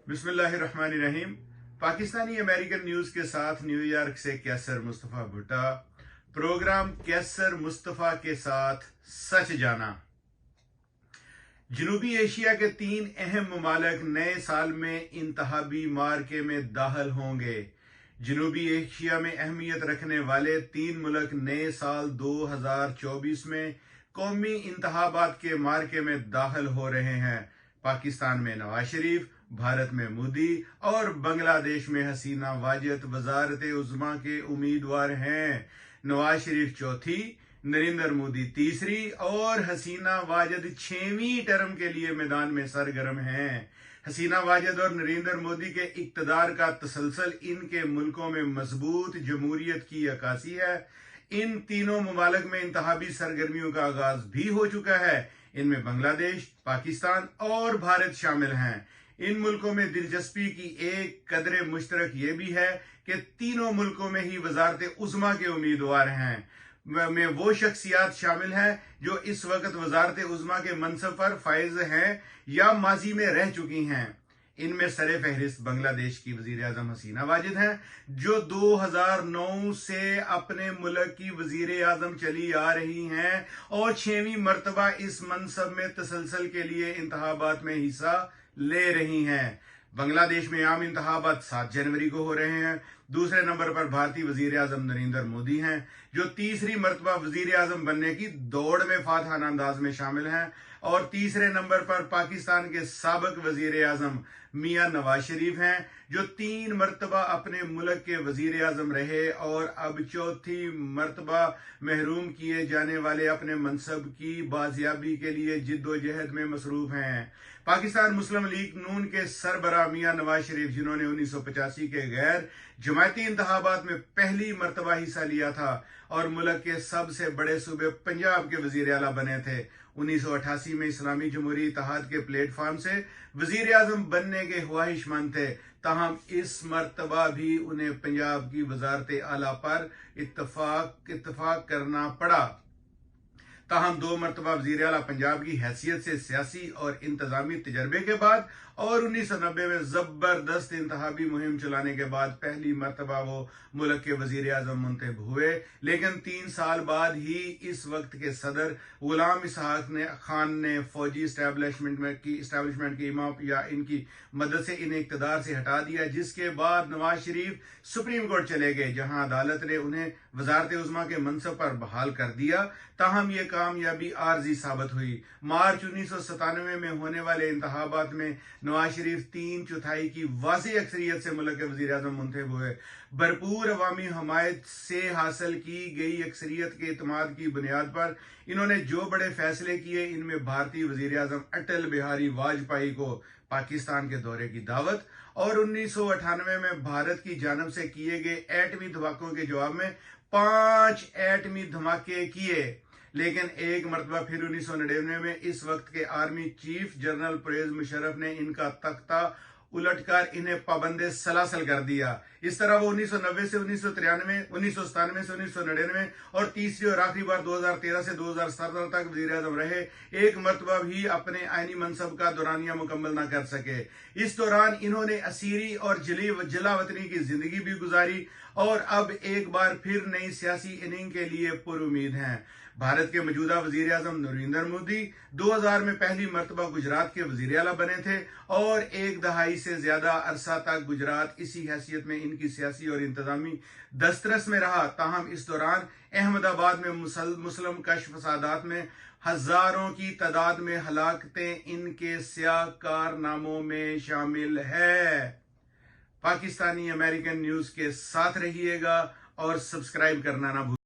बिस्मिल्लाहिर्रहमानिर्रहीम। Pakistani American news के साथ न्यूयॉर्क से कैसर मुस्तफ़ा भुट्टा। प्रोग्राम कैसर मुस्तफ़ा के साथ सच जाना। जनूबी एशिया के 3 अहम ममालिक नए साल में इंतहाबी मार्के में दाखिल होंगे। जनूबी एशिया में अहमियत रखने वाले 3 मुल्क नए साल 2024 में कौमी इंतखाबात के मार्के में दाखिल हो रहे हैं। पाकिस्तान में नवाज शरीफ, भारत में मोदी और बांग्लादेश में हसीना वाजिद वजारत उज़्मा के उम्मीदवार हैं। नवाज शरीफ चौथी, नरेंद्र मोदी तीसरी और हसीना वाजिद 6वीं टर्म के लिए मैदान में सरगर्म हैं। हसीना वाजिद और नरेंद्र मोदी के इक्तदार का तसलसल इनके मुल्कों में मजबूत जमहूरियत की अक्कासी है। इन तीनों ममालिक में इंतखाबी सरगर्मियों का आगाज भी हो चुका है। इनमें बांग्लादेश, पाकिस्तान और भारत शामिल हैं। इन मुल्कों में दिलचस्पी की एक कदर मुश्तरक ये भी है कि तीनों मुल्कों में ही वजारत उज़्मा के उम्मीदवार हैं। में वो शख्सियात शामिल हैं जो इस वक्त वजारत उज़्मा के मनसब पर फायज हैं या माजी में रह चुकी हैं। इनमें सरे फहरिस्त बांग्लादेश की वजीर आजम हसीना वाजिद हैं, जो 2009 से अपने मुल्क की वजीर आजम चली आ रही हैं और 6वीं मरतबा इस मनसब में तसलसल के लिए इंतखाबात में हिस्सा ले रही हैं। बांग्लादेश में आम इंतखाबात 7 जनवरी को हो रहे हैं। दूसरे नंबर पर भारतीय वजीर आजम नरेंद्र मोदी हैं, जो तीसरी मरतबा वजीर आजम बनने की दौड़ में फातहाना अंदाज में शामिल हैं। और तीसरे नंबर पर पाकिस्तान के साबिक वजीर आजम मियां नवाज शरीफ हैं, जो 3 मरतबा अपने मुल्क के वजीर आजम रहे और अब चौथी मरतबा महरूम किए जाने वाले अपने मनसब की बाजियाबी के लिए जिद्दोजहद में मसरूफ हैं। पाकिस्तान मुस्लिम लीग नून के सरबराह मियां नवाज शरीफ, जिन्होंने 1985 के गैर जमायती इंतखाबात में पहली मरतबा हिस्सा लिया था और मुल्क के सबसे बड़े सूबे पंजाब के वजीर आला बने थे, 1988 में इस्लामी जमहूरी इत्तेहाद के प्लेटफॉर्म से वजीर आजम बनने के ख्वाहिशमंद थे। ताहम इस मरतबा भी उन्हें पंजाब की वजारत आला पर इत्तफाक करना पड़ा। ताहम 2 मरतबा वजीर आला पंजाब की हैसियत से सियासी और इंतजामी तजर्बे के बाद और 1990 में जबरदस्त इंतखाबी मुहिम चलाने के बाद पहली मरतबा वो मुल्क के वजीर आजम मुंतखब हुए। लेकिन 3 साल बाद ही इस वक्त के सदर गुलाम इसहाक खान ने फौजी इस्टेब्लिशमेंट की इमाम या इनकी मदद से इन्हें इक्तदार से हटा दिया, जिसके बाद नवाज शरीफ सुप्रीम कोर्ट चले गए, जहां अदालत ने उन्हें वजारत उज़्मा के मनसब पर बहाल कर दिया। ताहम यह कामयाबी आर्जी साबित हुई। मार्च 1997 में होने वाले इंतखाबात में नवाज शरीफ 3/4 की वाज़ेह अक्सरियत से मुल्क के वजीर आजम मुंतखब हुए। भरपूर अवामी हमायत से हासिल की गई अक्सरियत के इत्मीनान की बुनियाद पर इन्होंने जो बड़े फैसले किए, इनमें भारतीय वजीर आजम अटल बिहारी वाजपेयी को पाकिस्तान के दौरे की दावत और 1998 में भारत की जानब से किए गए एटमी धमाकों के जवाब में 5 एटमी धमाके किए। लेकिन एक मरतबा फिर 1999 में इस वक्त के army chief general Pervez Musharraf ने इनका तख्ता उलटकर इन्हें पाबंदे सलासल कर दिया। इस तरह वो 1990 से 1993, 1997 से 1999 और तीसरी और आखिरी बार 2013 से 2017 तक वजीर आजम रहे। एक मरतबा भी अपने आईनी मनसब का दौरानिया मुकम्मल न कर सके। इस दौरान इन्होंने असीरी और जलावतनी की जिंदगी भी गुजारी और अब एक बार फिर नई सियासी इनिंग के लिए पुरुमीद हैं। भारत के मौजूदा वजीर आजम नरेंद्र मोदी 2000 में पहली मरतबा गुजरात के वजीर आला बने थे और एक दहाई से ज्यादा अरसा तक गुजरात इसी हैसियत में इनकी सियासी और इंतजामी दस्तरस में रहा। ताहम इस दौरान अहमदाबाद में मुस्लिम कश फसादात में हजारों की तादाद में हलाकतें इनके स्याह कारनामों में शामिल है। पाकिस्तानी अमेरिकन न्यूज के साथ रहिएगा और सब्सक्राइब करना ना भूलिए।